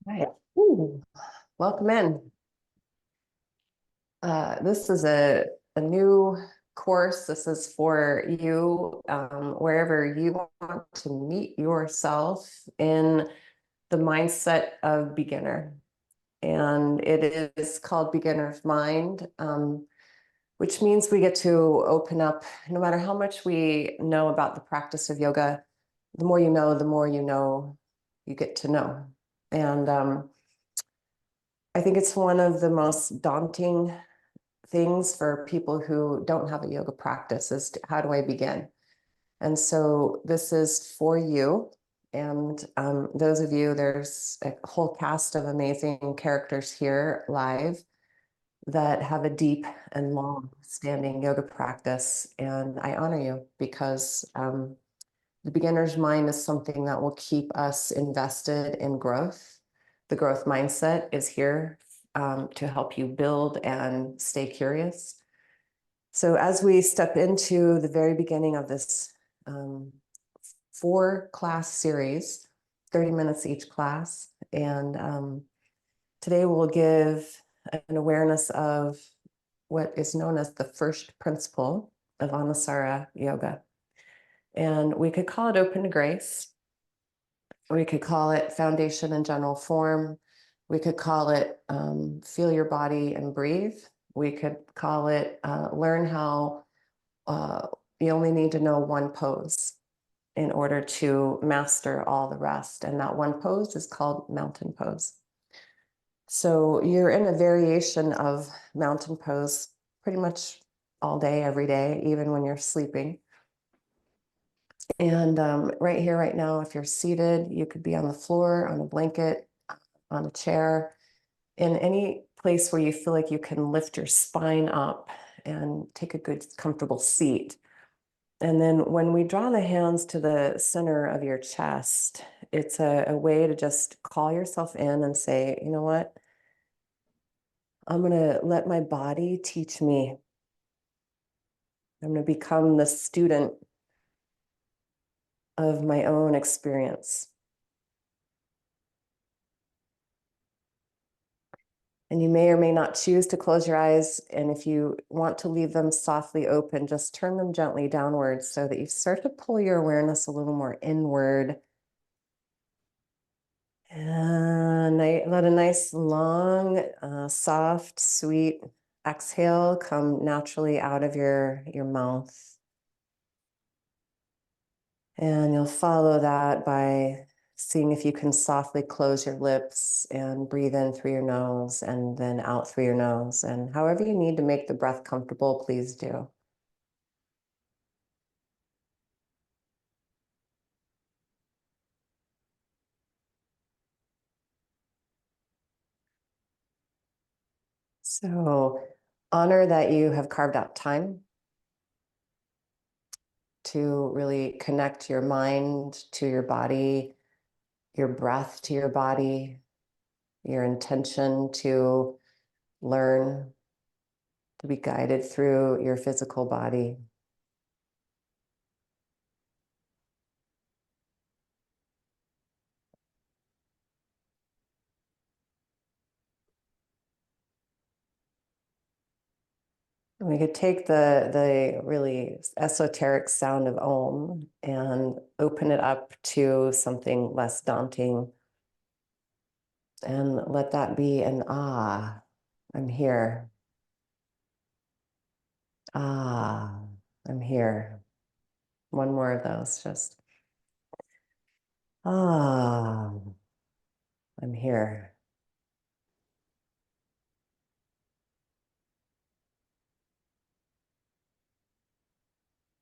Right. Ooh, welcome in. This is a new course. This is for you, wherever you want to meet yourself in the mindset of beginner. And it is called Beginner's Mind, which means we get to open up, no matter how much we know about the practice of yoga, the more you know, you get to know. And I think it's one of the most daunting things for people who don't have a yoga practice is how do I begin? And so this is for you. And those of you, there's a whole cast of amazing characters here live that have a deep and long standing yoga practice. And I honor you because the beginner's mind is something that will keep us invested in growth. The growth mindset is here to help you build and stay curious. So as we step into the very beginning of this 4-class series, 30 minutes each class, and today we'll give an awareness of what is known as the first principle of Anusara Yoga. And we could call it open to grace. We could call it foundation and general form. We could call it feel your body and breathe. We could call it learn how you only need to know one pose in order to master all the rest. And that one pose is called mountain pose. So you're in a variation of mountain pose pretty much all day, every day, even when you're sleeping. And right here, right now, if you're seated, you could be on the floor, on a blanket, on a chair, in any place where you feel like you can lift your spine up and take a good, comfortable seat. And then when we draw the hands to the center of your chest, it's a way to just call yourself in and say, you know what? I'm going to let my body teach me. I'm going to become the student of my own experience. And you may or may not choose to close your eyes. And if you want to leave them softly open, just turn them gently downwards so that you start to pull your awareness a little more inward. And let a nice, long, soft, sweet exhale come naturally out of your mouth. And you'll follow that by seeing if you can softly close your lips and breathe in through your nose and then out through your nose. And however you need to make the breath comfortable, please do. So honor that you have carved out time to really connect your mind to your body, your breath to your body, your intention to learn, to be guided through your physical body. We could take the really esoteric sound of Om and open it up to something less daunting. And let that be an ah, I'm here. Ah, I'm here. One more of those, just ah, I'm here.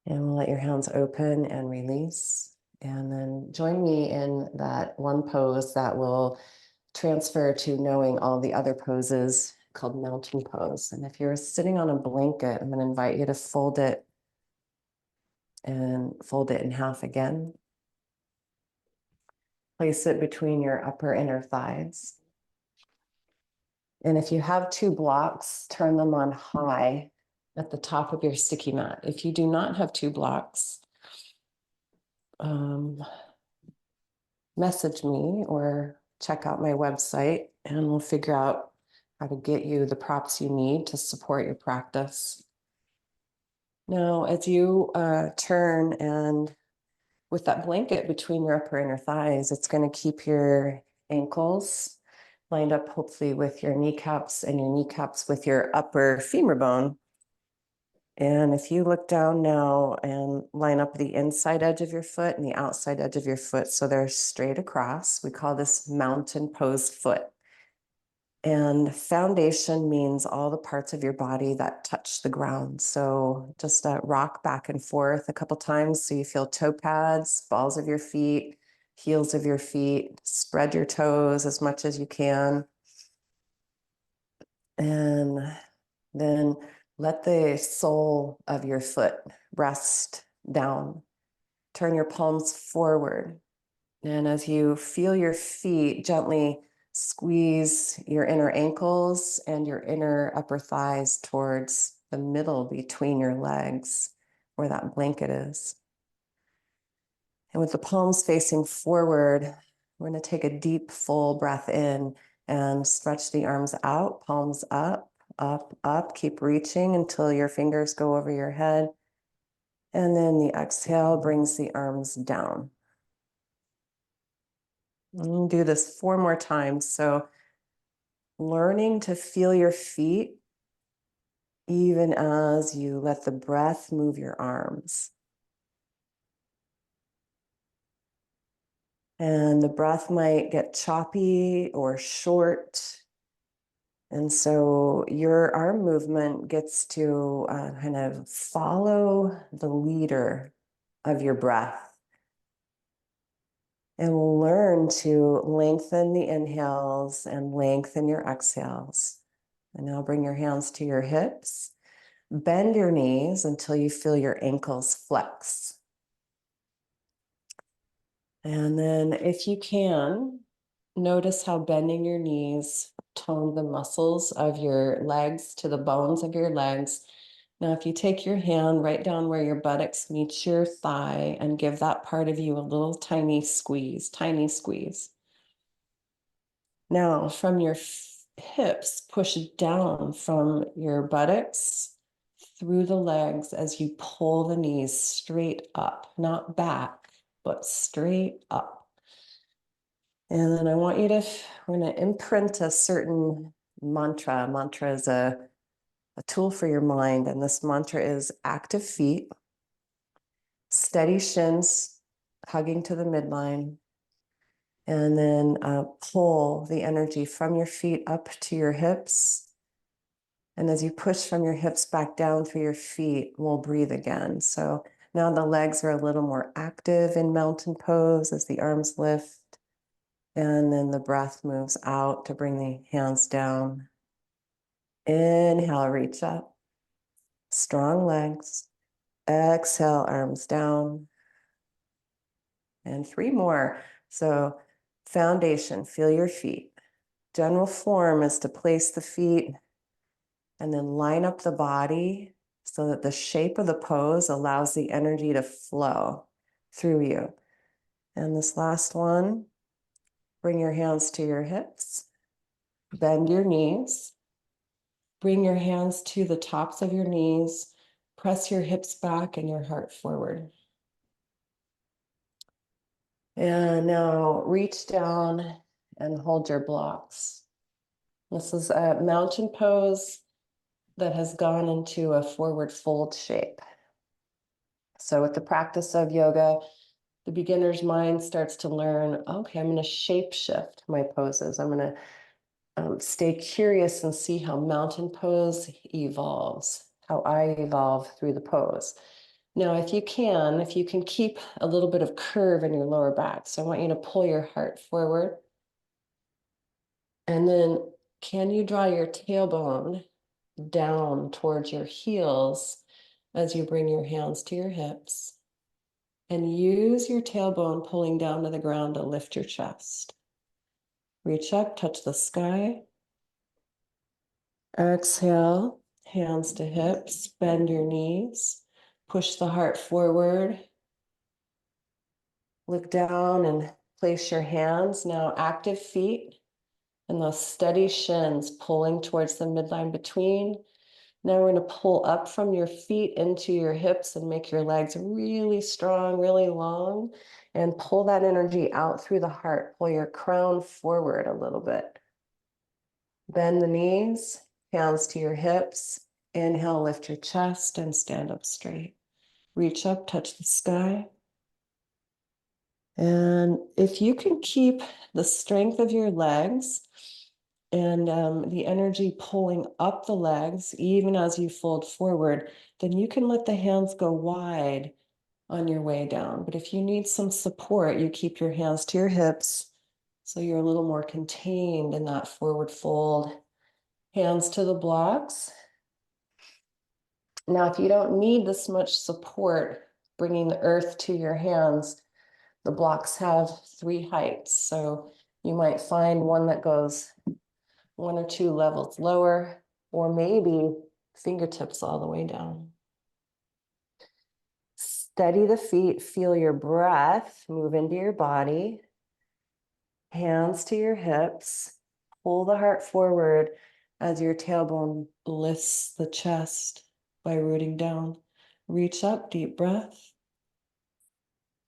And we'll let your hands open and release. And then join me in that one pose that will transfer to knowing all the other poses called mountain pose. And if you're sitting on a blanket, I'm going to invite you to fold it and fold it in half again. Place it between your upper inner thighs. And if you have two blocks, turn them on high at the top of your sticky mat. If you do not have 2 blocks, message me or check out my website and we'll figure out how to get you the props you need to support your practice. Now, as you turn and with that blanket between your upper and inner thighs, it's going to keep your ankles lined up, hopefully with your kneecaps and your kneecaps with your upper femur bone. And if you look down now and line up the inside edge of your foot and the outside edge of your foot, so they're straight across, we call this mountain pose foot. And foundation means all the parts of your body that touch the ground. So just rock back and forth a couple times so you feel toe pads, balls of your feet, heels of your feet. Spread your toes as much as you can. And then let the sole of your foot rest down. Turn your palms forward. And as you feel your feet, gently squeeze your inner ankles and your inner upper thighs towards the middle between your legs where that blanket is. And with the palms facing forward, we're going to take a deep, full breath in and stretch the arms out, palms up, up, up. Keep reaching until your fingers go over your head. And then the exhale brings the arms down. And do this 4 more times. So learning to feel your feet even as you let the breath move your arms. And the breath might get choppy or short. And so your arm movement gets to kind of follow the leader of your breath. And we'll learn to lengthen the inhales and lengthen your exhales. And now bring your hands to your hips. Bend your knees until you feel your ankles flex. And then if you can, notice how bending your knees tone the muscles of your legs to the bones of your legs. Now, if you take your hand right down where your buttocks meet your thigh and give that part of you a little tiny squeeze, tiny squeeze. Now, from your hips, push down from your buttocks through the legs as you pull the knees straight up, not back, but straight up. And then I want you to, we're going to imprint a certain mantra. Mantra is a tool for your mind. And this mantra is active feet, steady shins, hugging to the midline, and then pull the energy from your feet up to your hips. And as you push from your hips back down through your feet, we'll breathe again. So now the legs are a little more active in mountain pose as the arms lift. And then the breath moves out to bring the hands down. Inhale, reach up. Strong legs. Exhale, arms down. And 3 more. So foundation, feel your feet. General form is to place the feet and then line up the body so that the shape of the pose allows the energy to flow through you. And this last one, bring your hands to your hips, bend your knees, bring your hands to the tops of your knees, press your hips back and your heart forward. And now reach down and hold your blocks. This is a mountain pose that has gone into a forward fold shape. So with the practice of yoga, the beginner's mind starts to learn, okay, I'm going to shape shift my poses. I'm going to stay curious and see how mountain pose evolves, how I evolve through the pose. Now, if you can keep a little bit of curve in your lower back. So I want you to pull your heart forward. And then can you draw your tailbone down towards your heels as you bring your hands to your hips? And use your tailbone pulling down to the ground to lift your chest. Reach up, touch the sky. Exhale, hands to hips, bend your knees, push the heart forward. Look down and place your hands, now active feet, and those steady shins pulling towards the midline between. Now we're going to pull up from your feet into your hips and make your legs really strong, really long, and pull that energy out through the heart. Pull your crown forward a little bit. Bend the knees, hands to your hips. Inhale, lift your chest and stand up straight. Reach up, touch the sky. And if you can keep the strength of your legs and the energy pulling up the legs, even as you fold forward, then you can let the hands go wide on your way down. But if you need some support, you keep your hands to your hips so you're a little more contained in that forward fold. Hands to the blocks. Now, if you don't need this much support, bringing the earth to your hands, the blocks have 3 heights. So you might find one that goes 1 or 2 levels lower, or maybe fingertips all the way down. Steady the feet, feel your breath move into your body. Hands to your hips, pull the heart forward as your tailbone lifts the chest by rooting down. Reach up, deep breath.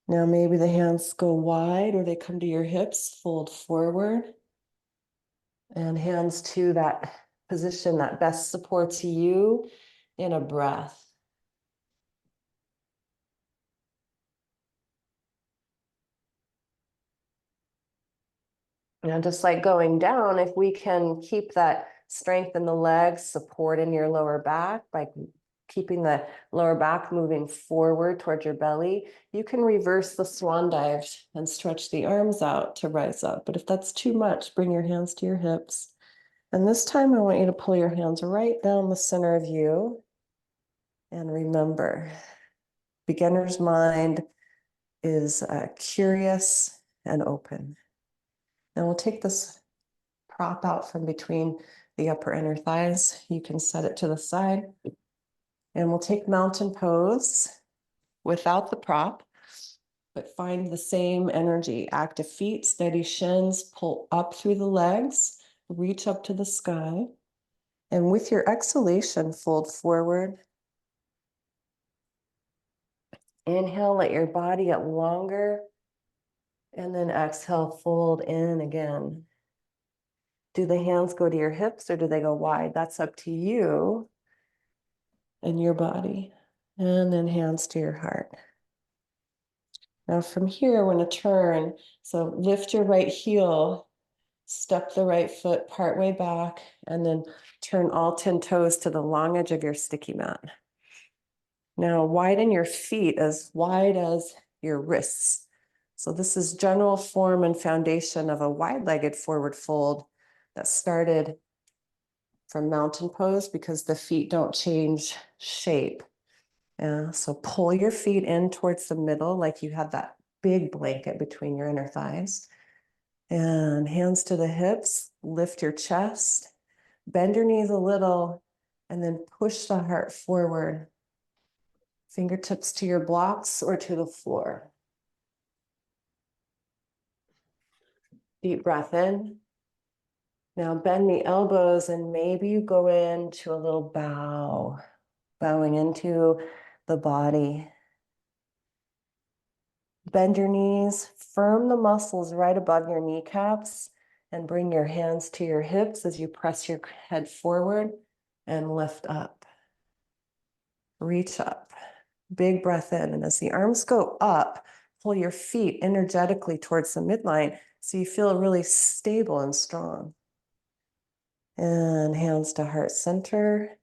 Now maybe the hands go wide or they come to your hips, fold forward. And hands to that position that best supports you in a breath. Now, just like going down, if we can keep that strength in the legs, support in your lower back by keeping the lower back moving forward towards your belly, you can reverse the swan dive and stretch the arms out to rise up. But if that's too much, bring your hands to your hips. And this time I want you to pull your hands right down the center of you. And remember, beginner's mind is curious and open. And we'll take this prop out from between the upper inner thighs. You can set it to the side. And we'll take mountain pose without the prop, but find the same energy. Active feet, steady shins, pull up through the legs, reach up to the sky. And with your exhalation, fold forward. Inhale, let your body get longer. And then exhale, fold in again. Do the hands go to your hips or do they go wide? That's up to you and your body. And then hands to your heart. Now from here, we're going to turn. So lift your right heel, step the right foot partway back, and then turn all 10 toes to the long edge of your sticky mat. Now widen your feet as wide as your wrists. So this is general form and foundation of a wide-legged forward fold that started from mountain pose because the feet don't change shape. So pull your feet in towards the middle like you have that big blanket between your inner thighs. And hands to the hips, lift your chest, bend your knees a little, and then push the heart forward. Fingertips to your blocks or to the floor. Deep breath in. Now bend the elbows and maybe you go into a little bow, bowing into the body. Bend your knees, firm the muscles right above your kneecaps, and bring your hands to your hips as you press your head forward and lift up. Reach up. Big breath in. And as the arms go up, pull your feet energetically towards the midline so you feel really stable and strong. And hands to heart center.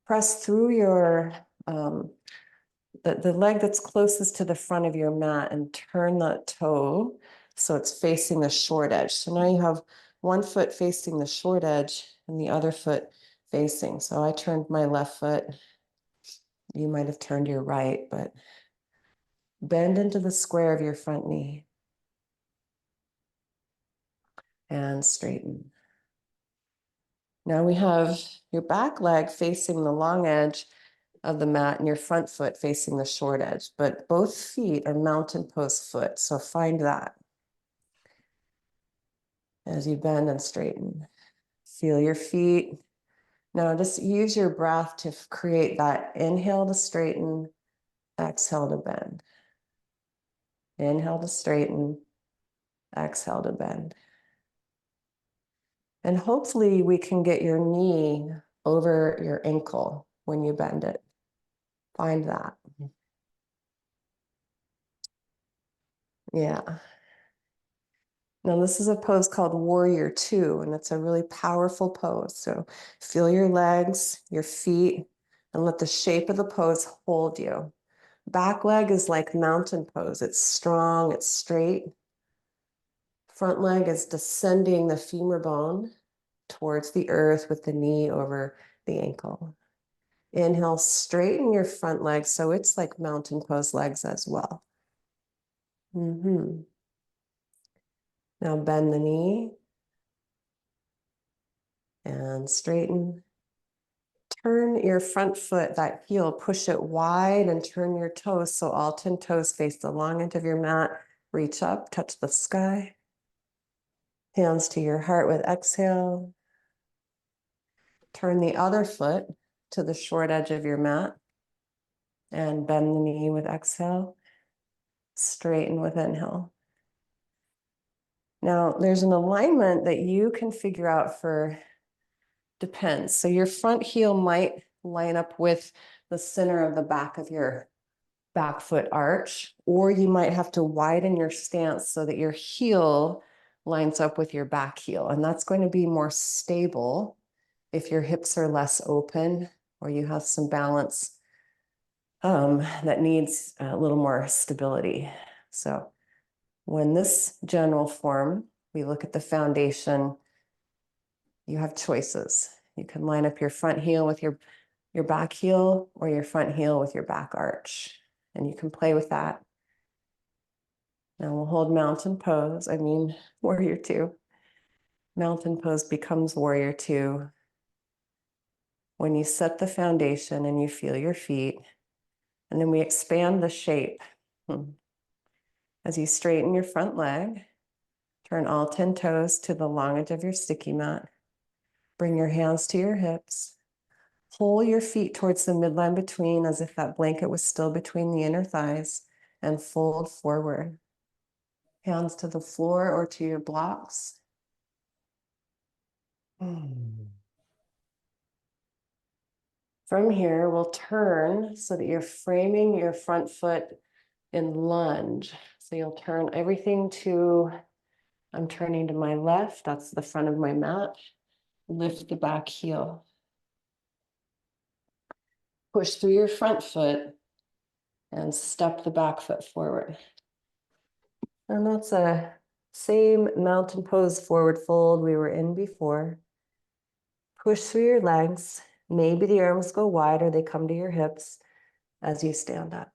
Press through your the leg that's closest to the front of your mat and turn that toe so it's facing the short edge. So now you have one foot facing the short edge and the other foot facing. So I turned my left foot. You might have turned your right, but bend into the square of your front knee and straighten. Now we have your back leg facing the long edge of the mat and your front foot facing the short edge, but both feet are mountain pose foot. So find that as you bend and straighten. Feel your feet. Now just use your breath to create that inhale to straighten, exhale to bend. Inhale to straighten, exhale to bend. And hopefully we can get your knee over your ankle when you bend it. Find that. Yeah. Now this is a pose called Warrior Two, and it's a really powerful pose. So feel your legs, your feet, and let the shape of the pose hold you. Back leg is like mountain pose. It's strong, it's straight. Front leg is descending the femur bone towards the earth with the knee over the ankle. Inhale, straighten your front leg so it's like mountain pose legs as well. Now bend the knee and straighten. Turn your front foot, that heel, push it wide and turn your toes so all 10 toes face the long edge of your mat. Reach up, touch the sky. Hands to your heart with exhale. Turn the other foot to the short edge of your mat and bend the knee with exhale. Straighten with inhale. Now, there's an alignment that you can figure out for, depends. So your front heel might line up with the center of the back of your back foot arch, or you might have to widen your stance so that your heel lines up with your back heel. And that's going to be more stable if your hips are less open or you have some balance that needs a little more stability. So when this general form, we look at the foundation, you have choices. You can line up your front heel with your back heel or your front heel with your back arch. And you can play with that. Now we'll hold mountain pose, Warrior Two. Mountain pose becomes Warrior Two when you set the foundation and you feel your feet. And then we expand the shape. As you straighten your front leg, turn all 10 toes to the long edge of your sticky mat. Bring your hands to your hips. Pull your feet towards the midline between as if that blanket was still between the inner thighs, and fold forward. Hands to the floor or to your blocks. From here, we'll turn so that you're framing your front foot in lunge. So you'll turn everything to, I'm turning to my left, that's the front of my mat. Lift the back heel. Push through your front foot and step the back foot forward. And that's a same mountain pose forward fold we were in before. Push through your legs. Maybe the arms go wide or they come to your hips as you stand up.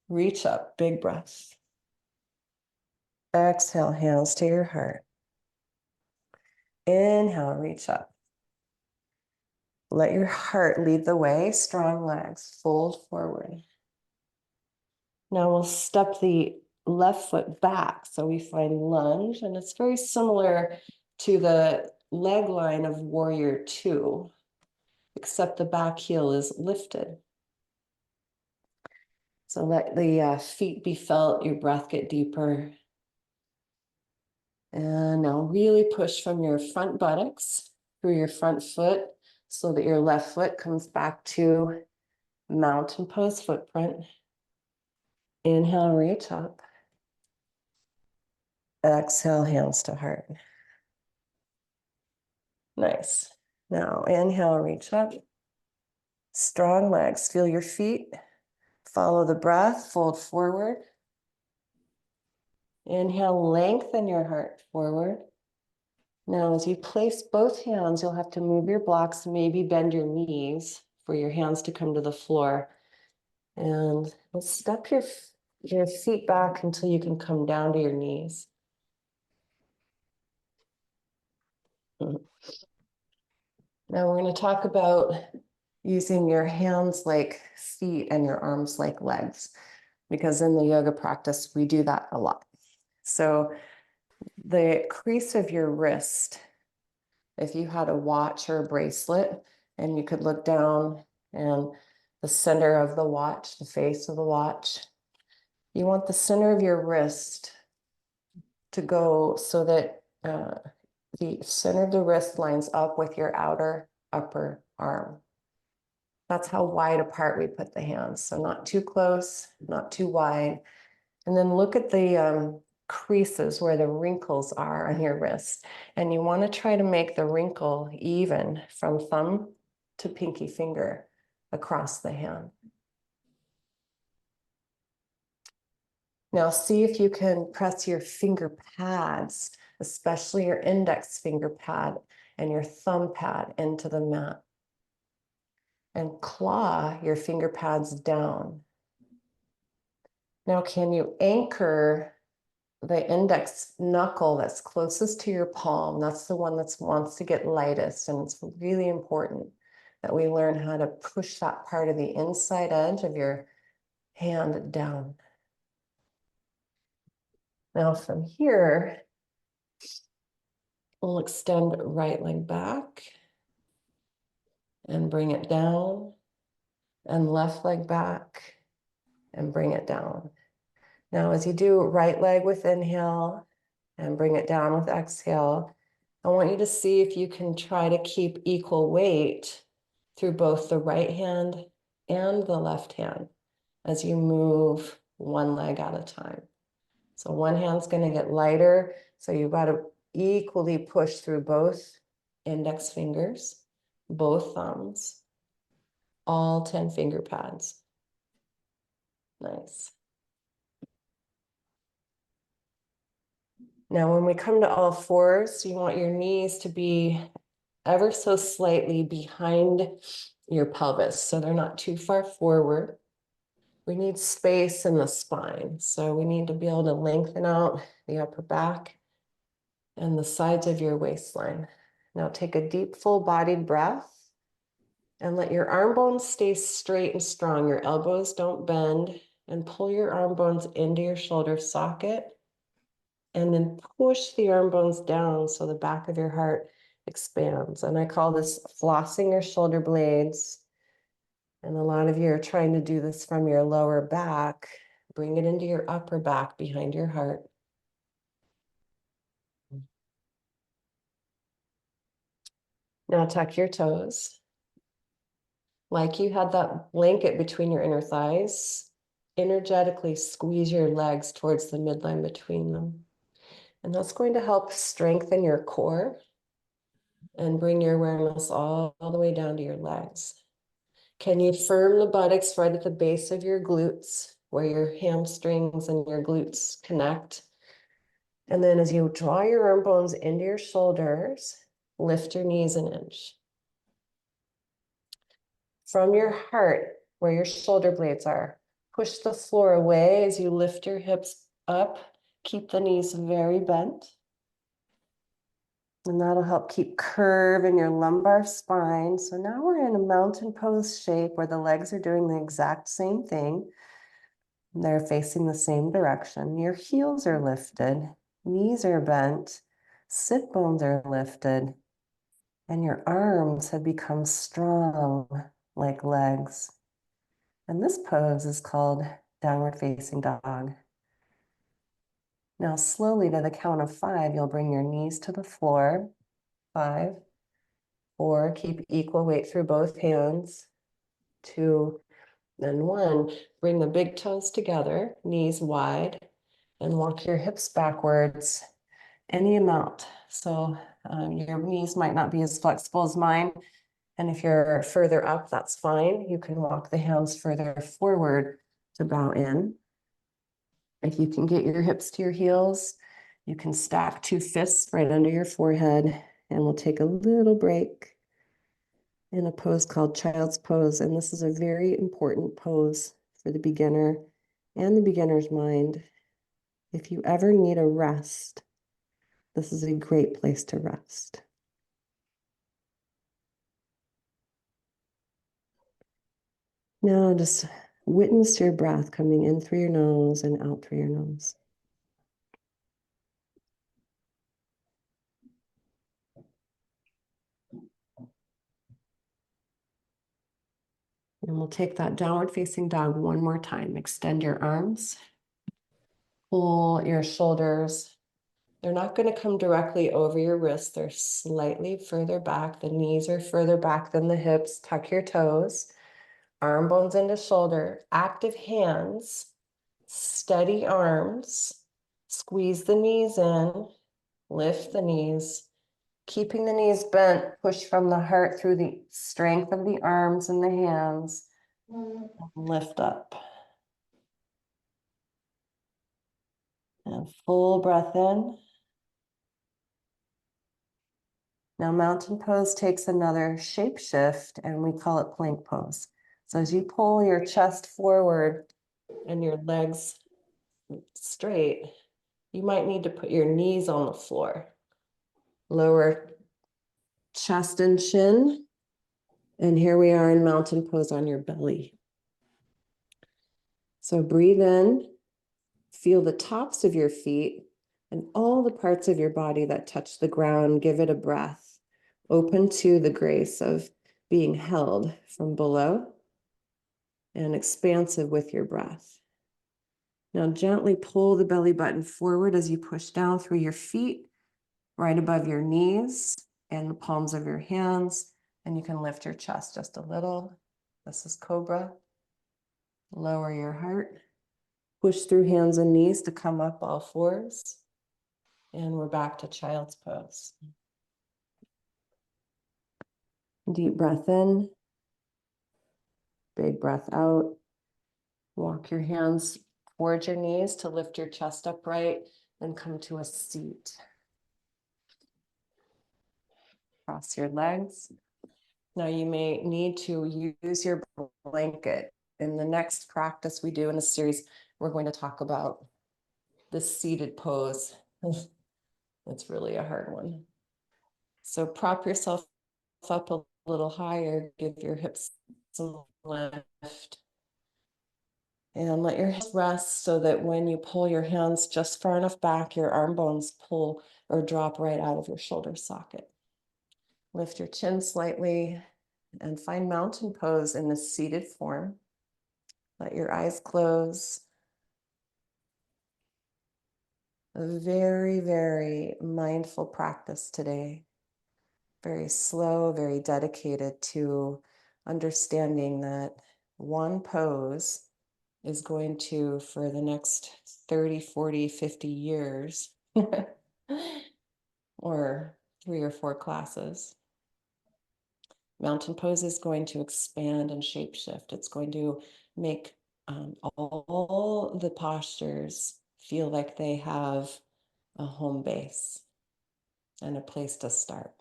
Reach up, big breath. Exhale, hands to your heart. Inhale, reach up. Let your heart lead the way, strong legs, fold forward. Now we'll step the left foot back. So we find lunge, and it's very similar to the leg line of Warrior Two, except the back heel is lifted. So let the feet be felt, your breath get deeper. And now really push from your front buttocks through your front foot so that your left foot comes back to mountain pose footprint. Inhale, reach up. Exhale, hands to heart. Nice. Now inhale, reach up. Strong legs, feel your feet. Follow the breath, fold forward. Inhale, lengthen your heart forward. Now, as you place both hands, you'll have to move your blocks, maybe bend your knees for your hands to come to the floor. And we'll step your feet back until you can come down to your knees. Now we're going to talk about using your hands like feet and your arms like legs, because in the yoga practice, we do that a lot. So the crease of your wrist, if you had a watch or a bracelet and you could look down and the center of the watch, the face of the watch, you want the center of your wrist to go so that the center of the wrist lines up with your outer upper arm. That's how wide apart we put the hands. So not too close, not too wide. And then look at the creases where the wrinkles are on your wrist. And you want to try to make the wrinkle even from thumb to pinky finger across the hand. Now see if you can press your finger pads, especially your index finger pad and your thumb pad into the mat. And claw your finger pads down. Now, can you anchor the index knuckle that's closest to your palm? That's the one that wants to get lightest. And it's really important that we learn how to push that part of the inside edge of your hand down. Now from here, we'll extend right leg back and bring it down, and left leg back and bring it down. Now, as you do right leg with inhale and bring it down with exhale, I want you to see if you can try to keep equal weight through both the right hand and the left hand as you move one leg at a time. So one hand's going to get lighter, so you've got to equally push through both index fingers, both thumbs, all 10 finger pads. Nice. Now, when we come to all fours, you want your knees to be ever so slightly behind your pelvis, so they're not too far forward. We need space in the spine, so we need to be able to lengthen out the upper back and the sides of your waistline. Now take a deep, full-bodied breath and let your arm bones stay straight and strong. Your elbows don't bend, and pull your arm bones into your shoulder socket, and then push the arm bones down so the back of your heart expands. And I call this flossing your shoulder blades. And a lot of you are trying to do this from your lower back. Bring it into your upper back behind your heart. Now tuck your toes. Like you had that blanket between your inner thighs, energetically squeeze your legs towards the midline between them. And that's going to help strengthen your core and bring your awareness all the way down to your legs. Can you firm the buttocks right at the base of your glutes, where your hamstrings and your glutes connect? And then as you draw your arm bones into your shoulders, lift your knees an inch. From your heart, where your shoulder blades are, push the floor away as you lift your hips up. Keep the knees very bent. And that'll help keep curve in your lumbar spine. So now we're in a mountain pose shape where the legs are doing the exact same thing. They're facing the same direction. Your heels are lifted, knees are bent, sit bones are lifted, and your arms have become strong like legs. And this pose is called downward facing dog. Now slowly to the count of 5, you'll bring your knees to the floor. 5, 4, keep equal weight through both hands. 2, and 1, bring the big toes together, knees wide, and walk your hips backwards any amount. So your knees might not be as flexible as mine. And if you're further up, that's fine. You can walk the hands further forward to bow in. If you can get your hips to your heels, you can stack 2 fists right under your forehead, and we'll take a little break in a pose called child's pose. And this is a very important pose for the beginner and the beginner's mind. If you ever need a rest, this is a great place to rest. Now just witness your breath coming in through your nose and out through your nose. And we'll take that downward facing dog one more time. Extend your arms, pull your shoulders. They're not going to come directly over your wrists. They're slightly further back. The knees are further back than the hips. Tuck your toes, arm bones into shoulder, active hands, steady arms. Squeeze the knees in, lift the knees, keeping the knees bent, push from the heart through the strength of the arms and the hands. Lift up. And full breath in. Now mountain pose takes another shape shift and we call it plank pose. So as you pull your chest forward and your legs straight, you might need to put your knees on the floor. Lower chest and chin. And here we are in mountain pose on your belly. So breathe in, feel the tops of your feet and all the parts of your body that touch the ground. Give it a breath. Open to the grace of being held from below and expansive with your breath. Now gently pull the belly button forward as you push down through your feet, right above your knees and the palms of your hands. And you can lift your chest just a little. This is Cobra. Lower your heart. Push through hands and knees to come up all fours. And we're back to child's pose. Deep breath in. Big breath out. Walk your hands towards your knees to lift your chest upright and come to a seat. Cross your legs. Now you may need to use your blanket. In the next practice we do in a series, we're going to talk about the seated pose. It's really a hard one. So prop yourself up a little higher, give your hips some lift. And let your hips rest so that when you pull your hands just far enough back, your arm bones pull or drop right out of your shoulder socket. Lift your chin slightly and find mountain pose in this seated form. Let your eyes close. A very, very mindful practice today. Very slow, very dedicated to understanding that one pose is going to, for the next 30, 40, 50 years, or 3 or 4 classes, mountain pose is going to expand and shapeshift. It's going to make all the postures feel like they have a home base and a place to start.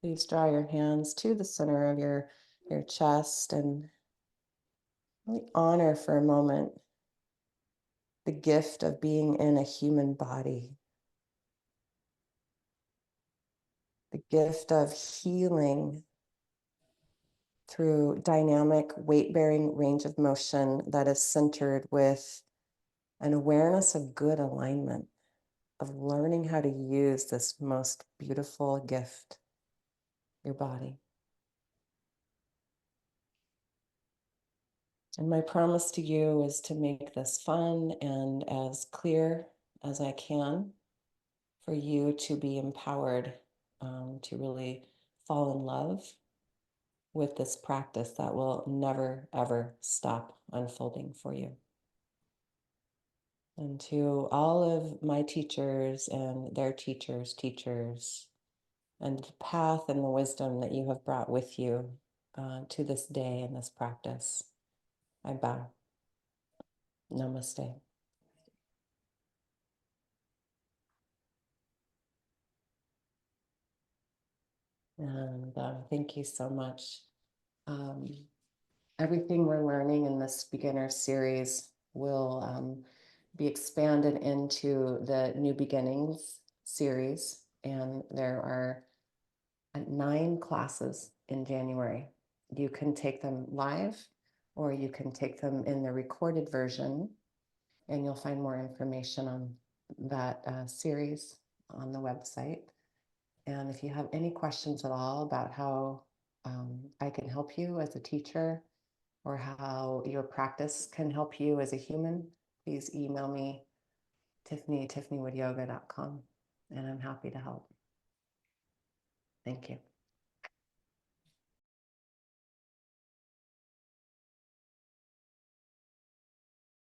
Please draw your hands to the center of your chest and really honor for a moment the gift of being in a human body, the gift of healing through dynamic weight-bearing range of motion that is centered with an awareness of good alignment, of learning how to use this most beautiful gift, your body. And my promise to you is to make this fun and as clear as I can for you to be empowered to really fall in love with this practice that will never, ever stop unfolding for you. And to all of my teachers and their teachers' teachers, and the path and the wisdom that you have brought with you to this day in this practice, I bow. Namaste. And thank you so much. Everything we're learning in this beginner series will be expanded into the New Beginnings series. And there are 9 classes in January. You can take them live, or you can take them in the recorded version, and you'll find more information on that series on the website. And if you have any questions at all about how I can help you as a teacher, or how your practice can help you as a human, please email me, Tiffany@tiffanywoodyoga.com, and I'm happy to help. Thank you.